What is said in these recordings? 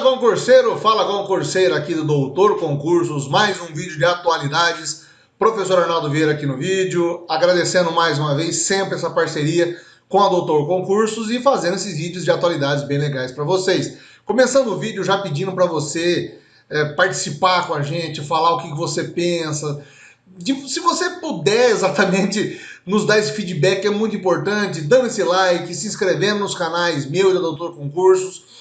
concurseiro, fala concurseiro aqui do Doutor Concursos, mais um vídeo de atualidades. Professor Arnaldo Vieira aqui no vídeo, agradecendo mais uma vez sempre essa parceria com a Doutor Concursos e fazendo esses vídeos de atualidades bem legais para vocês. Começando o vídeo já pedindo para você participar com a gente, falar o que você pensa. Se você puder exatamente nos dar esse feedback, é muito importante, dando esse like, se inscrevendo nos canais meu e da Doutor Concursos.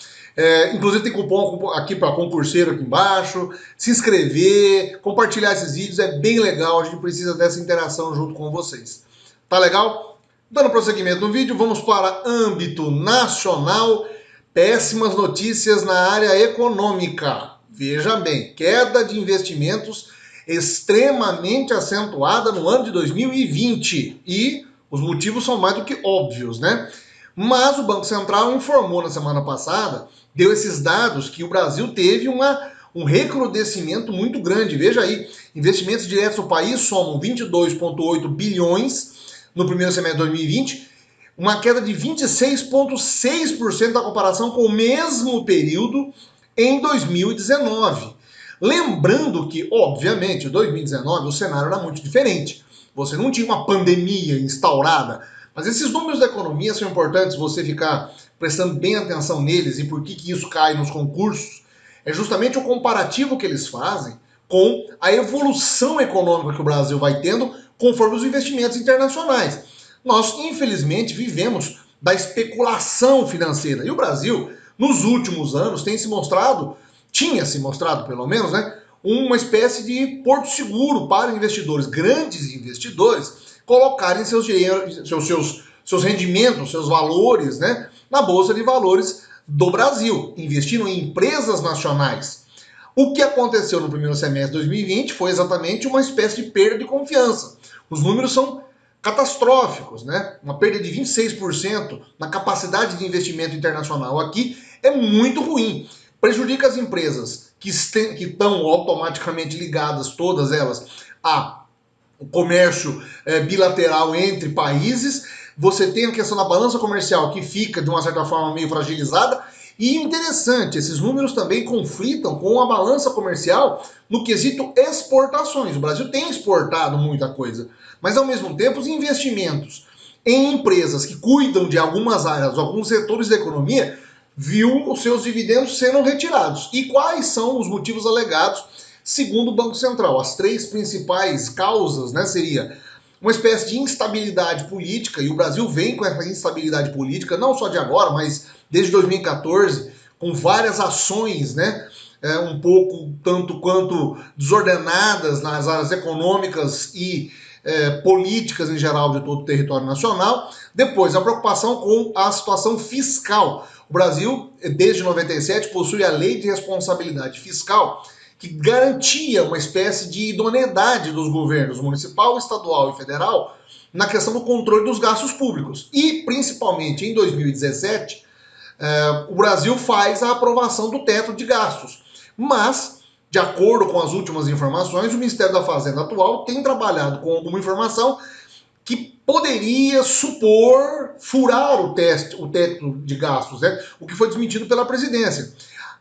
Inclusive tem cupom aqui para concurseiro aqui embaixo, se inscrever, compartilhar esses vídeos, é bem legal, a gente precisa dessa interação junto com vocês. Tá legal? Dando prosseguimento no vídeo, vamos para âmbito nacional, péssimas notícias na área econômica. Veja bem, queda de investimentos extremamente acentuada no ano de 2020 e os motivos são mais do que óbvios, né? Mas o Banco Central informou na semana passada, deu esses dados que o Brasil teve um recrudescimento muito grande. Veja aí, investimentos diretos no país somam 22,8 bilhões no primeiro semestre de 2020, uma queda de 26,6% da comparação com o mesmo período em 2019. Lembrando que, obviamente, em 2019 o cenário era muito diferente. Você não tinha uma pandemia instaurada. Mas esses números da economia são importantes você ficar prestando bem atenção neles e por que isso cai nos concursos. É justamente o comparativo que eles fazem com a evolução econômica que o Brasil vai tendo conforme os investimentos internacionais. Nós, infelizmente, vivemos da especulação financeira. E o Brasil, nos últimos anos, tinha se mostrado pelo menos, né, uma espécie de porto seguro para investidores, grandes investidores, colocarem seus rendimentos, seus valores, né, na Bolsa de Valores do Brasil, investindo em empresas nacionais. O que aconteceu no primeiro semestre de 2020 foi exatamente uma espécie de perda de confiança. Os números são catastróficos, né? Uma perda de 26% na capacidade de investimento internacional aqui é muito ruim. Prejudica as empresas que estão automaticamente ligadas, todas elas, a o comércio bilateral entre países. Você tem a questão da balança comercial que fica, de uma certa forma, meio fragilizada. E interessante, esses números também conflitam com a balança comercial no quesito exportações. O Brasil tem exportado muita coisa, mas ao mesmo tempo os investimentos em empresas que cuidam de algumas áreas, alguns setores da economia, viu os seus dividendos sendo retirados. E quais são os motivos alegados? Segundo o Banco Central, as três principais causas, né, seria uma espécie de instabilidade política, e o Brasil vem com essa instabilidade política, não só de agora, mas desde 2014, com várias ações, né, um pouco tanto quanto desordenadas nas áreas econômicas e políticas em geral de todo o território nacional. Depois, a preocupação com a situação fiscal. O Brasil, desde 97, possui a Lei de Responsabilidade Fiscal, que garantia uma espécie de idoneidade dos governos municipal, estadual e federal na questão do controle dos gastos públicos. E, principalmente, em 2017, o Brasil faz a aprovação do teto de gastos. Mas, de acordo com as últimas informações, o Ministério da Fazenda atual tem trabalhado com alguma informação que poderia supor furar o teto de gastos, né? O que foi desmentido pela presidência.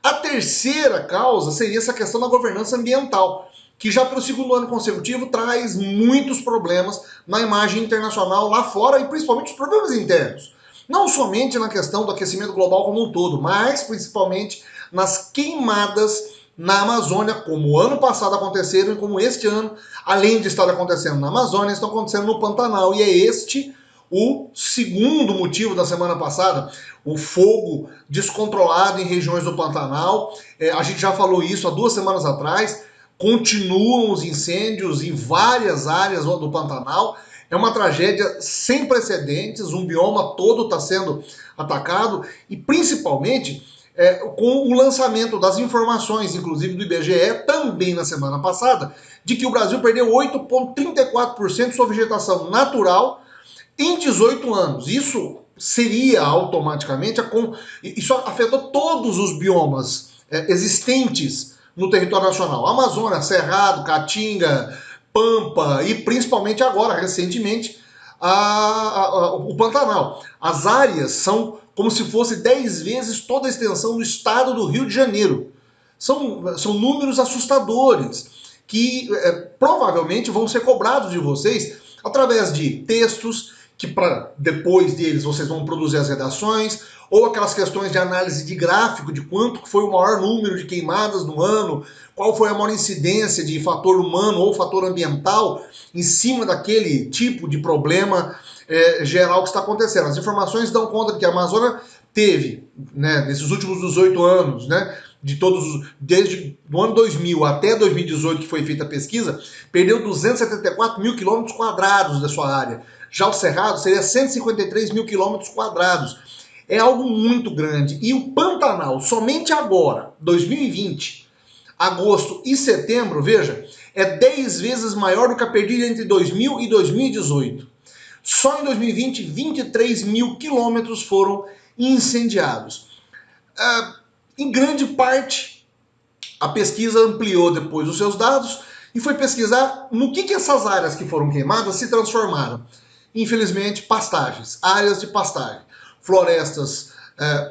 A terceira causa seria essa questão da governança ambiental, que já pelo segundo ano consecutivo traz muitos problemas na imagem internacional lá fora e principalmente os problemas internos. Não somente na questão do aquecimento global como um todo, mas principalmente nas queimadas na Amazônia, como o ano passado aconteceram e como este ano, além de estar acontecendo na Amazônia, estão acontecendo no Pantanal. E é este o segundo motivo da semana passada, o fogo descontrolado em regiões do Pantanal. A gente já falou isso há 2 semanas atrás. Continuam os incêndios em várias áreas do Pantanal. É uma tragédia sem precedentes, um bioma todo está sendo atacado e principalmente com o lançamento das informações, inclusive do IBGE, também na semana passada, de que o Brasil perdeu 8,34% de sua vegetação natural em 18 anos. Isso seria automaticamente, isso afetou todos os biomas existentes no território nacional. Amazônia, Cerrado, Caatinga, Pampa e principalmente agora, recentemente, o Pantanal. As áreas são como se fosse 10 vezes toda a extensão do estado do Rio de Janeiro. São números assustadores que provavelmente vão ser cobrados de vocês através de textos que depois deles vocês vão produzir as redações, ou aquelas questões de análise de gráfico, de quanto foi o maior número de queimadas no ano, qual foi a maior incidência de fator humano ou fator ambiental em cima daquele tipo de problema geral que está acontecendo. As informações dão conta de que a Amazônia teve, né, nesses últimos 18 anos, né, desde o ano 2000 até 2018, que foi feita a pesquisa, perdeu 274 mil quilômetros quadrados da sua área. Já o Cerrado seria 153 mil quilômetros quadrados. É algo muito grande. E o Pantanal, somente agora, 2020, agosto e setembro, veja, é 10 vezes maior do que a perdida entre 2000 e 2018. Só em 2020, 23 mil quilômetros foram incendiados. Em grande parte, a pesquisa ampliou depois os seus dados e foi pesquisar no que essas áreas que foram queimadas se transformaram. Infelizmente, pastagens, áreas de pastagem, florestas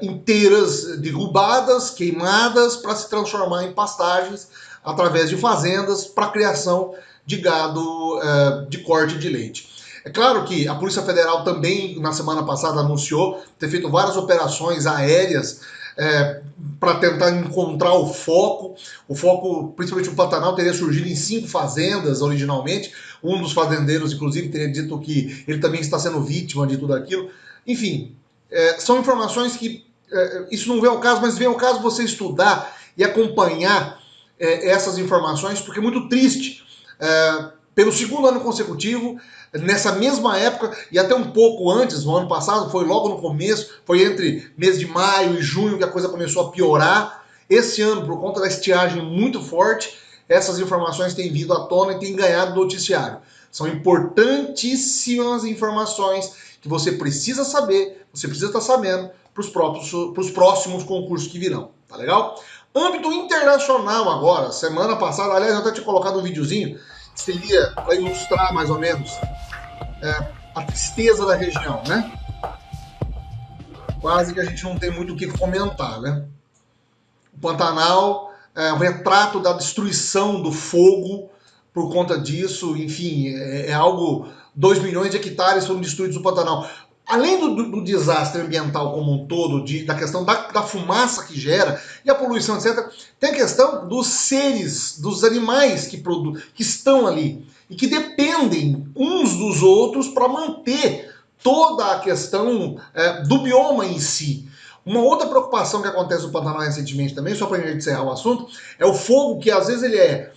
inteiras derrubadas, queimadas, para se transformar em pastagens através de fazendas para a criação de gado de corte de leite. É claro que a Polícia Federal também, na semana passada, anunciou ter feito várias operações aéreas para tentar encontrar o foco. O foco, principalmente o Pantanal, teria surgido em 5 fazendas originalmente. Um dos fazendeiros, inclusive, teria dito que ele também está sendo vítima de tudo aquilo. Enfim, são informações que isso não vem ao caso, mas vem ao caso você estudar e acompanhar essas informações, porque é muito triste. Pelo segundo ano consecutivo, nessa mesma época e até um pouco antes, no ano passado, foi logo no começo, foi entre mês de maio e junho que a coisa começou a piorar. Esse ano, por conta da estiagem muito forte, essas informações têm vindo à tona e têm ganhado noticiário. São importantíssimas informações que você precisa saber, você precisa estar sabendo para os próximos concursos que virão, tá legal? Âmbito internacional agora, semana passada, aliás, eu até tinha colocado um videozinho que seria para ilustrar mais ou menos a tristeza da região, né? Quase que a gente não tem muito o que comentar, né? O Pantanal é um retrato da destruição do fogo por conta disso, enfim, é algo... 2 milhões de hectares foram destruídos no Pantanal. Além do desastre ambiental como um todo, da questão da fumaça que gera e a poluição, etc., tem a questão dos seres, dos animais que estão ali e que dependem uns dos outros para manter toda a questão do bioma em si. Uma outra preocupação que acontece no Pantanal recentemente também, só para a gente encerrar o assunto, é o fogo que às vezes ele é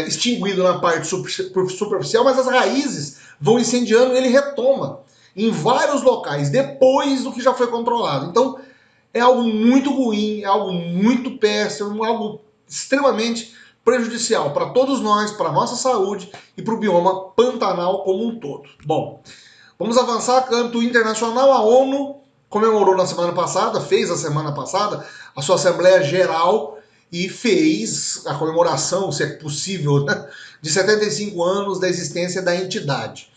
extinguido na parte superficial, mas as raízes vão incendiando e ele retoma em vários locais, depois do que já foi controlado. Então, é algo muito ruim, é algo muito péssimo, algo extremamente prejudicial para todos nós, para a nossa saúde e para o bioma Pantanal como um todo. Bom, vamos avançar. Âmbito internacional, a ONU comemorou na semana passada, fez a semana passada, a sua Assembleia Geral e fez a comemoração, se é possível, né, de 75 anos da existência da entidade.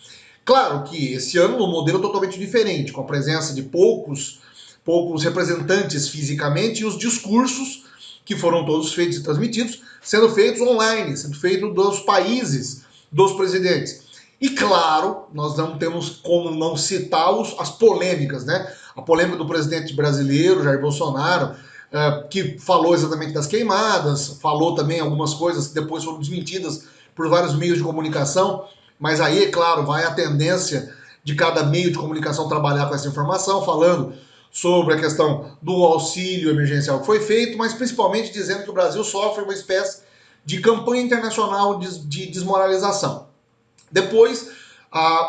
Claro que esse ano um modelo totalmente diferente, com a presença de poucos representantes fisicamente e os discursos, que foram todos feitos e transmitidos, sendo feitos online, sendo feitos dos países, dos presidentes. E claro, nós não temos como não citar as polêmicas, né? A polêmica do presidente brasileiro, Jair Bolsonaro, que falou exatamente das queimadas, falou também algumas coisas que depois foram desmentidas por vários meios de comunicação, mas aí, é claro, vai a tendência de cada meio de comunicação trabalhar com essa informação, falando sobre a questão do auxílio emergencial que foi feito, mas principalmente dizendo que o Brasil sofre uma espécie de campanha internacional de desmoralização. Depois,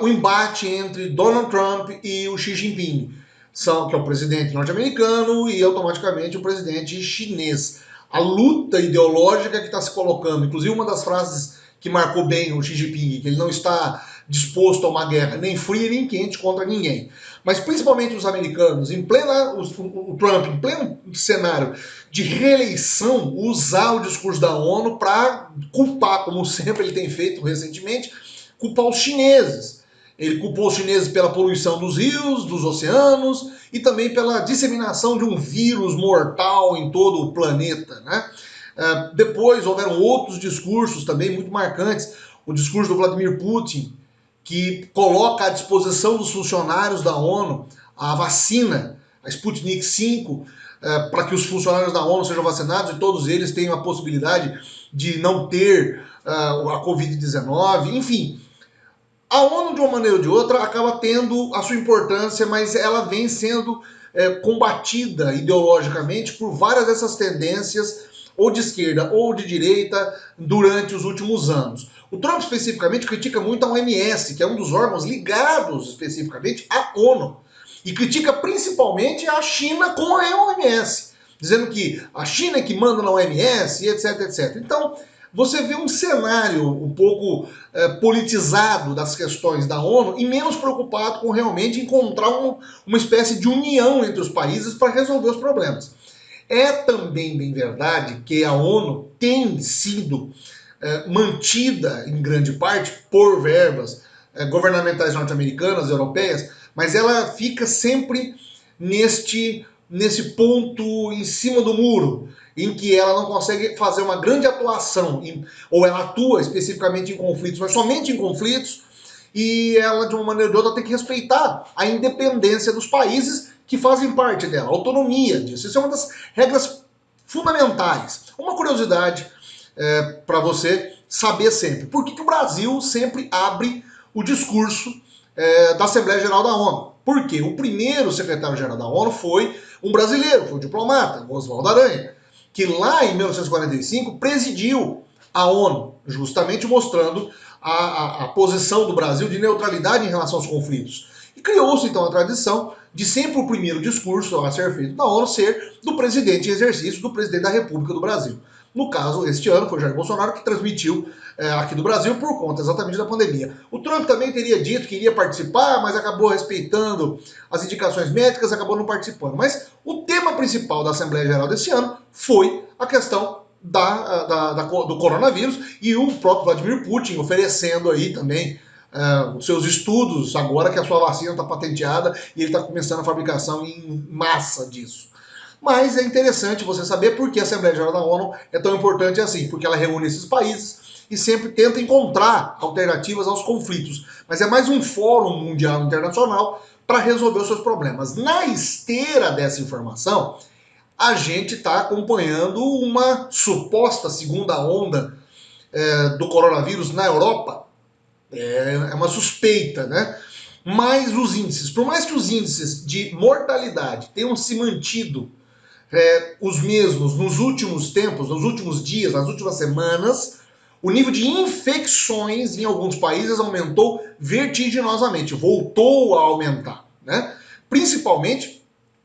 o embate entre Donald Trump e o Xi Jinping, que é o presidente norte-americano e automaticamente o presidente chinês. A luta ideológica que está se colocando, inclusive uma das frases que marcou bem o Xi Jinping, que ele não está disposto a uma guerra nem fria nem quente contra ninguém. Mas principalmente os americanos, o Trump, em pleno cenário de reeleição, usar o discurso da ONU para culpar, como sempre ele tem feito recentemente, culpar os chineses. Ele culpou os chineses pela poluição dos rios, dos oceanos e também pela disseminação de um vírus mortal em todo o planeta, né? Depois houveram outros discursos também muito marcantes. O discurso do Vladimir Putin, que coloca à disposição dos funcionários da ONU a vacina, a Sputnik V, para que os funcionários da ONU sejam vacinados e todos eles tenham a possibilidade de não ter a Covid-19, enfim. A ONU, de uma maneira ou de outra, acaba tendo a sua importância, mas ela vem sendo combatida ideologicamente por várias dessas tendências, ou de esquerda ou de direita, durante os últimos anos. O Trump, especificamente, critica muito a OMS, que é um dos órgãos ligados, especificamente, à ONU. E critica principalmente a China com a OMS, dizendo que a China é que manda na OMS, etc, etc. Então, você vê um cenário um pouco politizado das questões da ONU e menos preocupado com realmente encontrar uma espécie de união entre os países para resolver os problemas. É também bem verdade que a ONU tem sido mantida em grande parte por verbas governamentais norte-americanas, europeias, mas ela fica sempre nesse ponto em cima do muro, em que ela não consegue fazer uma grande atuação, ou ela atua especificamente em conflitos, mas somente em conflitos, e ela, de uma maneira ou de outra, tem que respeitar a independência dos países que fazem parte dela, a autonomia disso. Isso é uma das regras fundamentais. Uma curiosidade para você saber sempre. Por que o Brasil sempre abre o discurso da Assembleia Geral da ONU? Porque o primeiro secretário-geral da ONU foi um brasileiro, foi um diplomata, Oswaldo Aranha, que lá em 1945 presidiu a ONU, justamente mostrando a posição do Brasil de neutralidade em relação aos conflitos. E criou-se então a tradição de sempre o primeiro discurso a ser feito na ONU ser do presidente em exercício, do presidente da República do Brasil. No caso, este ano, foi Jair Bolsonaro que transmitiu aqui do Brasil por conta exatamente da pandemia. O Trump também teria dito que iria participar, mas acabou respeitando as indicações médicas, acabou não participando. Mas o tema principal da Assembleia Geral desse ano foi a questão do coronavírus e o próprio Vladimir Putin oferecendo aí também os seus estudos, agora que a sua vacina está patenteada e ele está começando a fabricação em massa disso. Mas é interessante você saber por que a Assembleia Geral da ONU é tão importante assim, porque ela reúne esses países e sempre tenta encontrar alternativas aos conflitos. Mas é mais um fórum mundial internacional para resolver os seus problemas. Na esteira dessa informação, a gente está acompanhando uma suposta segunda onda do coronavírus na Europa. É uma suspeita, né? Mas os índices, por mais que os índices de mortalidade tenham se mantido os mesmos nos últimos tempos, nos últimos dias, nas últimas semanas, o nível de infecções em alguns países aumentou vertiginosamente, voltou a aumentar, né? Principalmente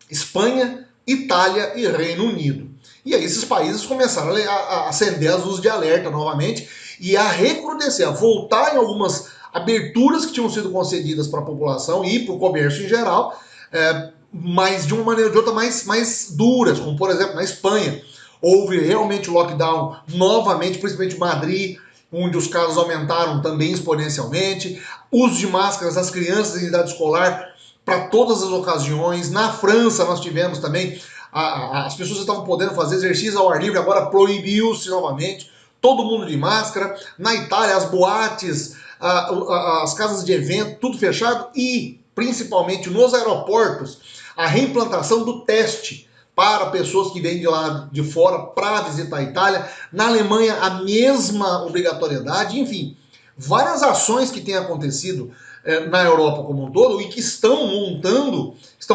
Espanha, Itália e Reino Unido. E aí esses países começaram a acender as luzes de alerta novamente e a recrudescer, a voltar em algumas aberturas que tinham sido concedidas para a população e para o comércio em geral, mas de uma maneira ou de outra mais duras, como por exemplo na Espanha. Houve realmente lockdown novamente, principalmente em Madrid, onde os casos aumentaram também exponencialmente. Uso de máscaras das crianças em idade escolar para todas as ocasiões. Na França nós tivemos também, as pessoas estavam podendo fazer exercício ao ar livre, agora proibiu-se novamente, todo mundo de máscara. Na Itália as boates, as casas de evento, tudo fechado e principalmente nos aeroportos, a reimplantação do teste para pessoas que vêm de lá de fora para visitar a Itália. Na Alemanha, a mesma obrigatoriedade. Enfim, várias ações que têm acontecido na Europa como um todo e que estão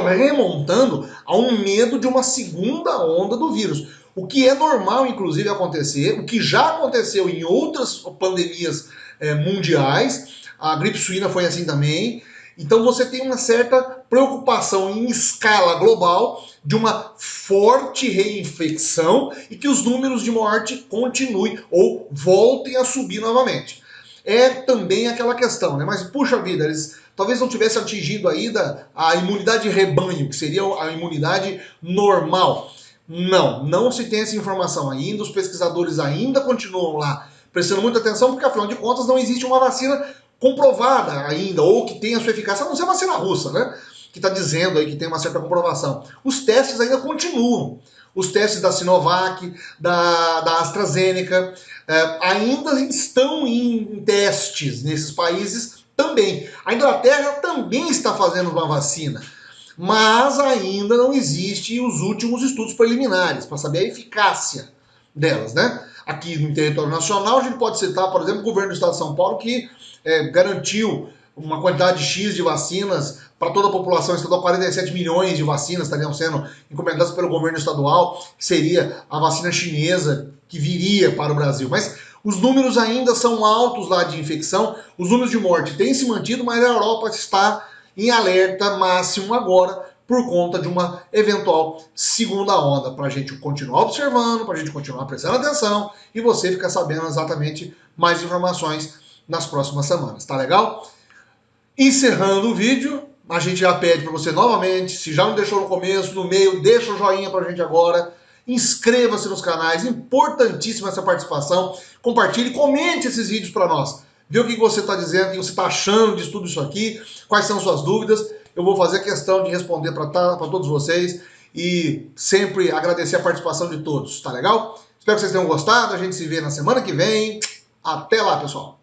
remontando a um medo de uma segunda onda do vírus. O que é normal, inclusive, acontecer, o que já aconteceu em outras pandemias mundiais. A gripe suína foi assim também. Então você tem uma certa preocupação em escala global de uma forte reinfecção e que os números de morte continuem ou voltem a subir novamente. É também aquela questão, né? Mas puxa vida, eles talvez não tivessem atingido ainda a imunidade de rebanho, que seria a imunidade normal. Não se tem essa informação ainda, os pesquisadores ainda continuam lá prestando muita atenção, porque afinal de contas não existe uma vacina comprovada ainda, ou que tem a sua eficácia, a não ser a vacina russa, né? Que está dizendo aí que tem uma certa comprovação. Os testes ainda continuam. Os testes da Sinovac, da AstraZeneca, ainda estão em testes nesses países também. A Inglaterra também está fazendo uma vacina, mas ainda não existe os últimos estudos preliminares para saber a eficácia delas, né? Aqui no território nacional, a gente pode citar, por exemplo, o governo do estado de São Paulo, que garantiu uma quantidade X de vacinas para toda a população estadual. 47 milhões de vacinas estariam sendo encomendadas pelo governo estadual, que seria a vacina chinesa que viria para o Brasil. Mas os números ainda são altos lá de infecção, os números de morte têm se mantido, mas a Europa está em alerta máximo agora por conta de uma eventual segunda onda, para a gente continuar observando, para a gente continuar prestando atenção e você ficar sabendo exatamente mais informações nas próximas semanas, tá legal? Encerrando o vídeo, a gente já pede para você novamente, se já não deixou no começo, no meio, deixa o joinha para a gente agora, inscreva-se nos canais, importantíssima essa participação, compartilhe, comente esses vídeos para nós, vê o que você está dizendo, o que você está achando de tudo isso aqui, quais são suas dúvidas, eu vou fazer questão de responder para todos vocês e sempre agradecer a participação de todos, tá legal? Espero que vocês tenham gostado, a gente se vê na semana que vem, até lá pessoal!